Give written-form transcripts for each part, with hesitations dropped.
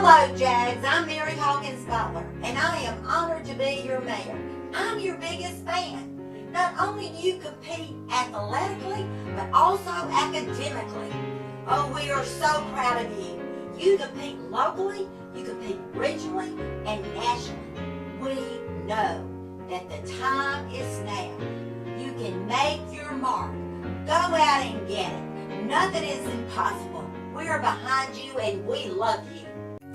Hello, Jags. I'm Mary Hawkins Butler, and I am honored to be your mayor. I'm your biggest fan. Not only do you compete athletically, but also academically. Oh, we are so proud of you. You compete locally, you compete regionally, and nationally. We know that the time is now. You can make your mark. Go out and get it. Nothing is impossible. We are behind you and we love you.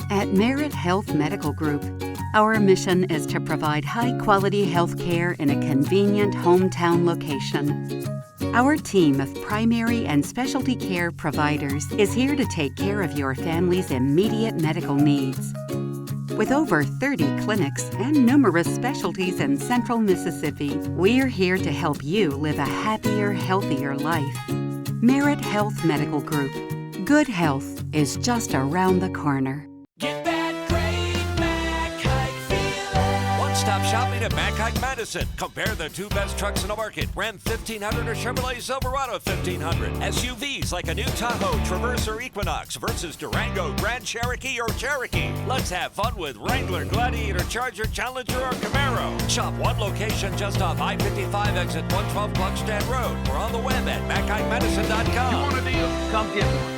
At Merit Health Medical Group, our mission is to provide high-quality health care in a convenient hometown location. Our team of primary and specialty care providers is here to take care of your family's immediate medical needs. With over 30 clinics and numerous specialties in Central Mississippi, we're here to help you live a happier, healthier life. Merit Health Medical Group. Good health is just around the corner. Get that great Mac Hike feeling. One-stop shopping at Mac Hike Madison. Compare the two best trucks in the market, Ram 1500 or Chevrolet Silverado 1500. SUVs like a new Tahoe, Traverse, or Equinox versus Durango, Grand Cherokee, or Cherokee. Let's have fun with Wrangler, Gladiator, Charger, Challenger, or Camaro. Shop one location just off I-55 exit 112 Cluckstead Road or on the web at MacHikeMadison.com. You want a deal? Come get one.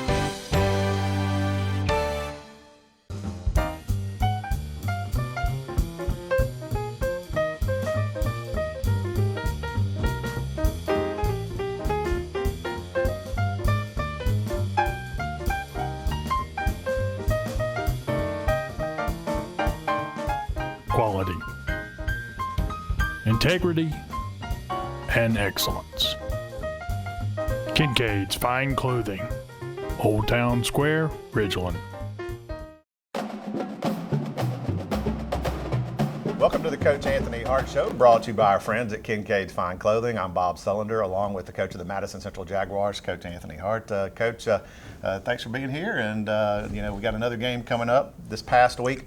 Quality, integrity, and excellence. Kincaid's Fine Clothing, Old Town Square, Ridgeland. Welcome to the Coach Anthony Hart Show, brought to you by our friends at Kincaid's Fine Clothing. I'm Bob Sullender, along with the coach of the Madison Central Jaguars, Coach Anthony Hart. Coach, thanks for being here. And, we got another game coming up this past week.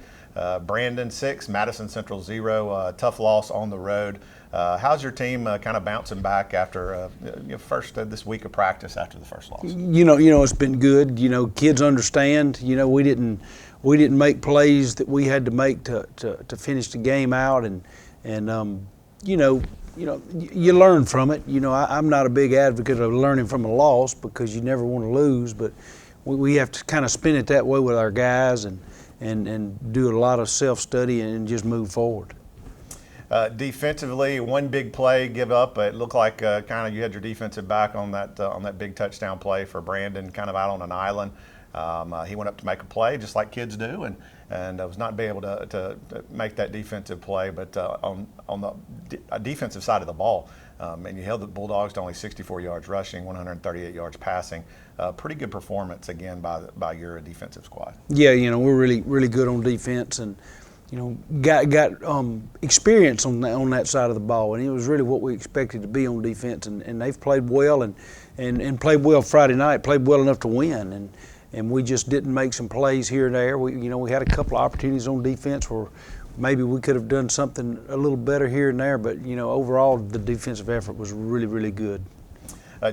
Brandon 6, Madison Central 0, tough loss on the road. How's your team kind of bouncing back after this week of practice after the first loss? It's been good. Kids understand. We didn't make plays that we had to make to finish the game out, and you learn from it. I'm not a big advocate of learning from a loss because you never want to lose, but we have to kind of spin it that way with our guys and do a lot of self-study and just move forward. Defensively, one big play give up. It looked like you had your defensive back on that big touchdown play for Brandon, kind of out on an island. He went up to make a play just like kids do, and was not able to make that defensive play. But on the defensive side of the ball, and you held the Bulldogs to only 64 yards rushing, 138 yards passing. Pretty good performance again by your defensive squad. Yeah, we're really good on defense, and got experience on that side of the ball, and it was really what we expected to be on defense, and they've played well and played well Friday night, played well enough to win, and we just didn't make some plays here and there. We had a couple of opportunities on defense where maybe we could have done something a little better here and there, but overall the defensive effort was really good.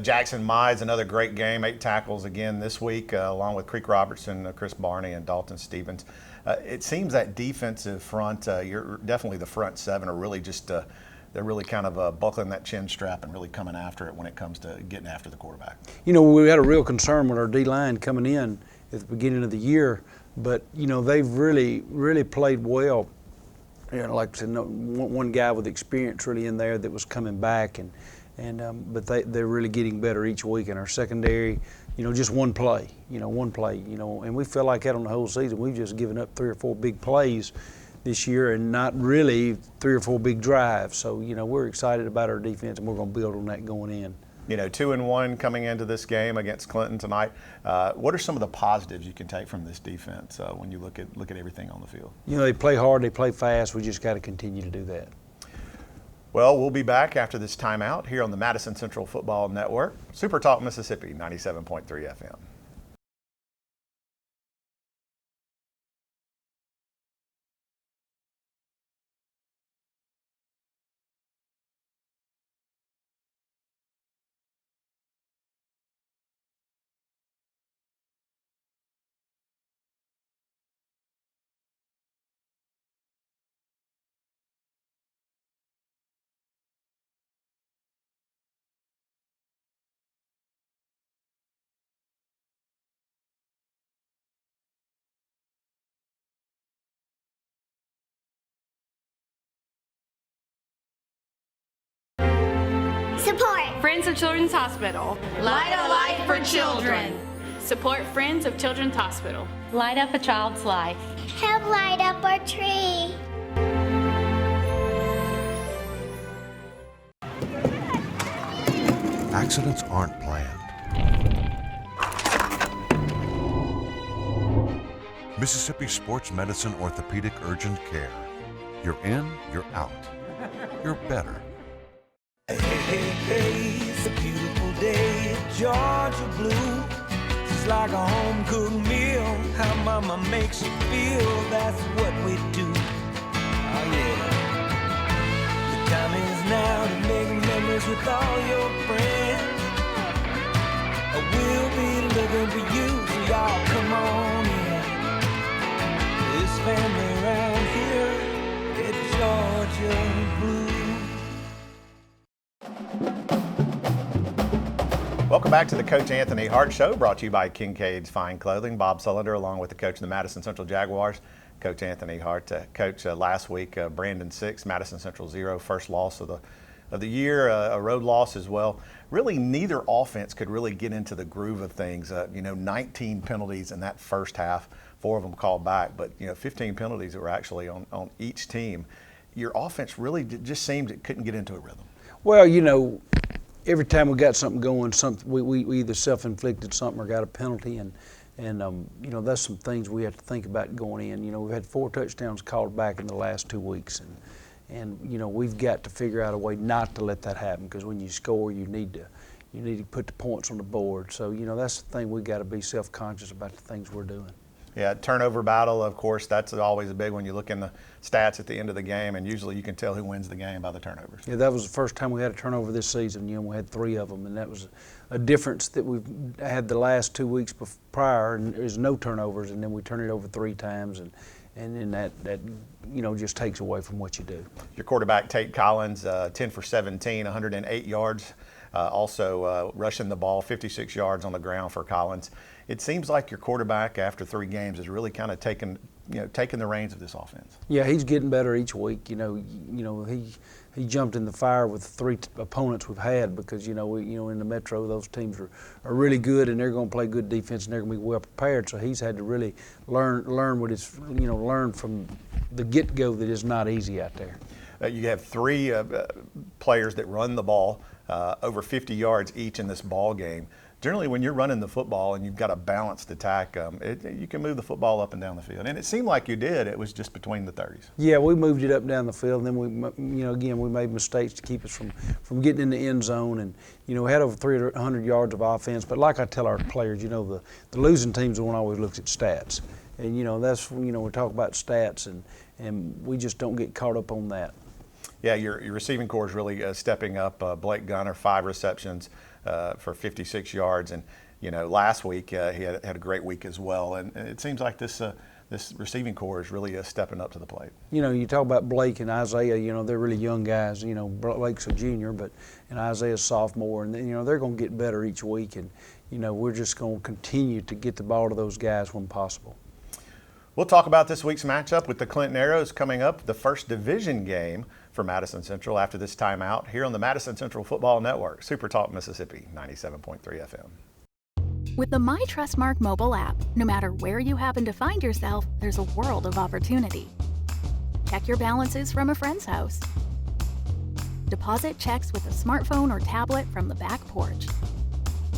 Jackson Mize, another great game, 8 tackles again this week, along with Creek Robertson, Chris Barney, and Dalton Stevens. It seems that defensive front, you're definitely the front seven are really just they're really kind of buckling that chin strap and really coming after it when it comes to getting after the quarterback. We had a real concern with our D-line coming in at the beginning of the year, but they've really played well. Like I said, one guy with experience really in there that was coming back, but they're really getting better each week. In our secondary, just one play, and we feel like that on the whole season. We've just given up 3 or 4 big plays this year and not really 3 or 4 big drives. So, we're excited about our defense, and we're going to build on that going in. 2-1 coming into this game against Clinton tonight. What are some of the positives you can take from this defense when you look at everything on the field? They play hard, they play fast. We just got to continue to do that. Well, we'll be back after this timeout here on the Madison Central Football Network, Super Talk Mississippi, 97.3 FM. Support Friends of Children's Hospital. Light a light for children. Support Friends of Children's Hospital. Light up a child's life. Help light up our tree. Accidents aren't planned. Mississippi Sports Medicine Orthopedic Urgent Care. You're in, you're out. You're better. Hey, hey, hey, it's a beautiful day in Georgia blue. Just like a home-cooked meal, how mama makes you feel, that's what we do. Oh yeah. The time is now to make memories with all your friends. We'll be looking for you, so y'all come on in. This family around here, it's Georgia blue. Welcome back to the Coach Anthony Hart Show, brought to you by Kincaid's Fine Clothing. Bob Sullender, along with the coach of the Madison Central Jaguars, Coach Anthony Hart. Coach, last week, Brandon 6, Madison Central 0, first loss of the year, a road loss as well. Really, neither offense could really get into the groove of things. 19 penalties in that first half, 4 of them called back, but 15 penalties that were actually on each team. Your offense really just seemed it couldn't get into a rhythm. Well, every time we got something going, we either self-inflicted something or got a penalty, and that's some things we have to think about going in. We've had 4 touchdowns called back in the last 2 weeks, and we've got to figure out a way not to let that happen, because when you score, you need to put the points on the board. So that's the thing, we got to be self-conscious about the things we're doing. Yeah, turnover battle, of course, that's always a big one. You look in the stats at the end of the game, and usually you can tell who wins the game by the turnovers. Yeah, that was the first time we had a turnover this season. We had 3 of them, and that was a difference that we've had the last 2 weeks prior, and there's no turnovers, and then we turn it over 3 times, and then that just takes away from what you do. Your quarterback, Tate Collins, 10 for 17, 108 yards. Also rushing the ball, 56 yards on the ground for Collins. It seems like your quarterback, after 3 games, is really kind of taking the reins of this offense. Yeah, he's getting better each week. He jumped in the fire with 3 opponents we've had, because in the Metro those teams are really good, and they're going to play good defense, and they're going to be well prepared. So he's had to really learn what it's learn from the get-go that is not easy out there. You have 3 players that run the ball over 50 yards each in this ball game. Generally, when you're running the football and you've got a balanced attack, you can move the football up and down the field. And it seemed like you did. It was just between the 30s. Yeah, we moved it up and down the field, and then we made mistakes to keep us from getting in the end zone. And we had over 300 yards of offense. But like I tell our players, the losing team's the one always looks at stats. And that's we talk about stats, and we just don't get caught up on that. Yeah, your receiving core is really stepping up. Blake Gunner, 5 receptions for 56 yards, and last week he had a great week as well. And it seems like this receiving core is really stepping up to the plate. You talk about Blake and Isaiah. They're really young guys. Blake's a junior, and Isaiah's sophomore, and they're going to get better each week. And we're just going to continue to get the ball to those guys when possible. We'll talk about this week's matchup with the Clinton Arrows coming up, the first division game for Madison Central after this timeout here on the Madison Central Football Network, Super Talk Mississippi, 97.3 FM. With the My Trustmark mobile app, no matter where you happen to find yourself, there's a world of opportunity. Check your balances from a friend's house. Deposit checks with a smartphone or tablet from the back porch.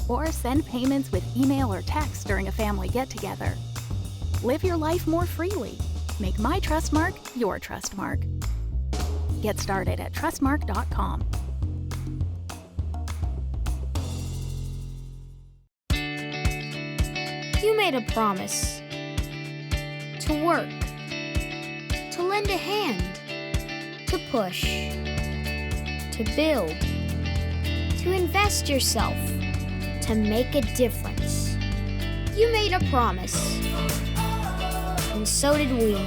Or send payments with email or text during a family get-together. Live your life more freely. Make My Trustmark your Trustmark. Get started at trustmark.com. You made a promise to work, to lend a hand, to push, to build, to invest yourself, to make a difference. You made a promise, and so did we.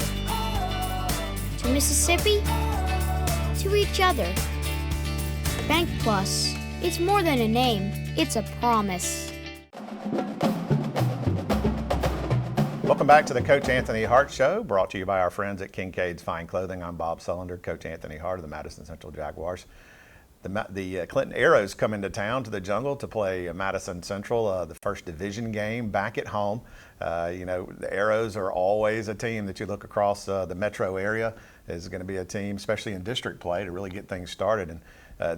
To Mississippi, to each other. Bank Plus, it's more than a name, it's a promise. Welcome back to the Coach Anthony Hart Show, brought to you by our friends at Kincaid's Fine Clothing. I'm Bob Sullender, Coach Anthony Hart of the Madison Central Jaguars. The Clinton Arrows come into town to the Jungle to play Madison Central, the first division game back at home. The Arrows are always a team that you look across the metro area is going to be a team, especially in district play, to really get things started. And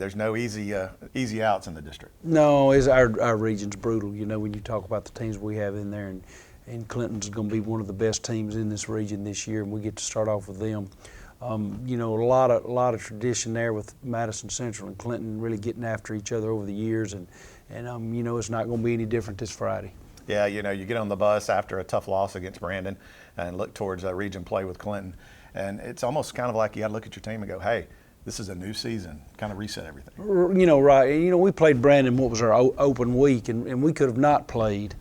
there's no easy outs in the district. No, our region's brutal. When you talk about the teams we have in there, and Clinton's going to be one of the best teams in this region this year, and we get to start off with them. A lot of tradition there with Madison Central and Clinton really getting after each other over the years, and it's not going to be any different this Friday. Yeah, you get on the bus after a tough loss against Brandon and look towards region play with Clinton, and it's almost kind of like you got to look at your team and go, hey, this is a new season, kind of reset everything. Right. And, we played Brandon what was our open week, and we could have not played.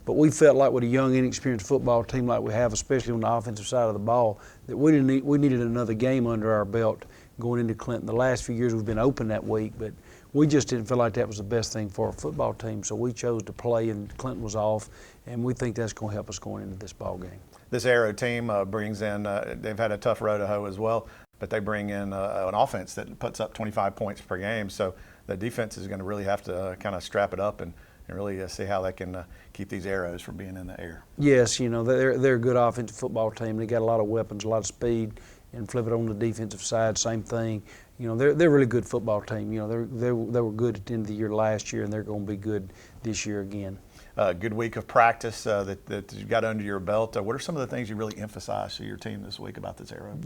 But we felt like with a young, inexperienced football team like we have, especially on the offensive side of the ball, that we needed another game under our belt going into Clinton. The last few years we've been open that week, but we just didn't feel like that was the best thing for our football team, so we chose to play, and Clinton was off, and we think that's going to help us going into this ball game. This Arrow team brings in, they've had a tough road to hoe as well, but they bring in an offense that puts up 25 points per game, so the defense is going to really have to kind of strap it up and really see how they can keep these Arrows from being in the air. Yes, they're a good offensive football team. They got a lot of weapons, a lot of speed, and flip it on the defensive side, same thing. They're a really good football team. They were good at the end of the year last year, and they're going to be good this year again. Good week of practice that you got under your belt. What are some of the things you really emphasize to your team this week about this Arrow?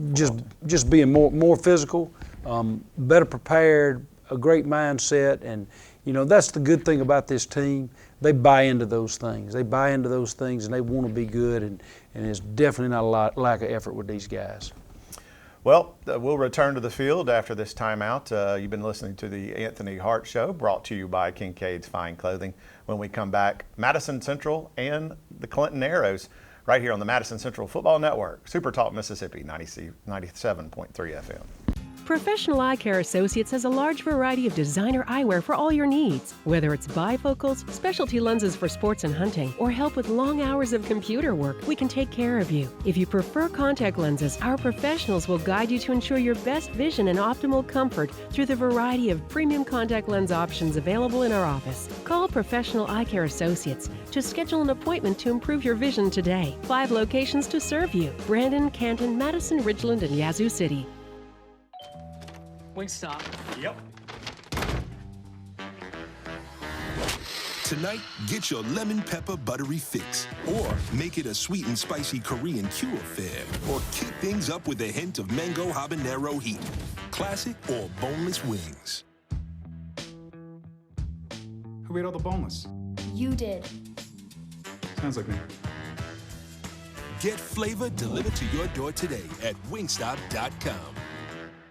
Just being more physical, better prepared, a great mindset, and that's the good thing about this team. They buy into those things. They buy into those things, and they want to be good, and it's definitely not a lack of effort with these guys. Well, we'll return to the field after this timeout. You've been listening to the Anthony Hart Show, brought to you by Kincaid's Fine Clothing. When we come back, Madison Central and the Clinton Arrows right here on the Madison Central Football Network, Super Talk Mississippi, 97.3 FM. Professional Eye Care Associates has a large variety of designer eyewear for all your needs. Whether it's bifocals, specialty lenses for sports and hunting, or help with long hours of computer work, we can take care of you. If you prefer contact lenses, our professionals will guide you to ensure your best vision and optimal comfort through the variety of premium contact lens options available in our office. Call Professional Eye Care Associates to schedule an appointment to improve your vision today. 5 locations to serve you: Brandon, Canton, Madison, Ridgeland, and Yazoo City. Wingstop. Yep. Tonight, get your lemon pepper buttery fix. Or make it a sweet and spicy Korean Q affair. Or kick things up with a hint of mango habanero heat. Classic or boneless wings. Who ate all the boneless? You did. Sounds like me. Get flavor delivered to your door today at wingstop.com.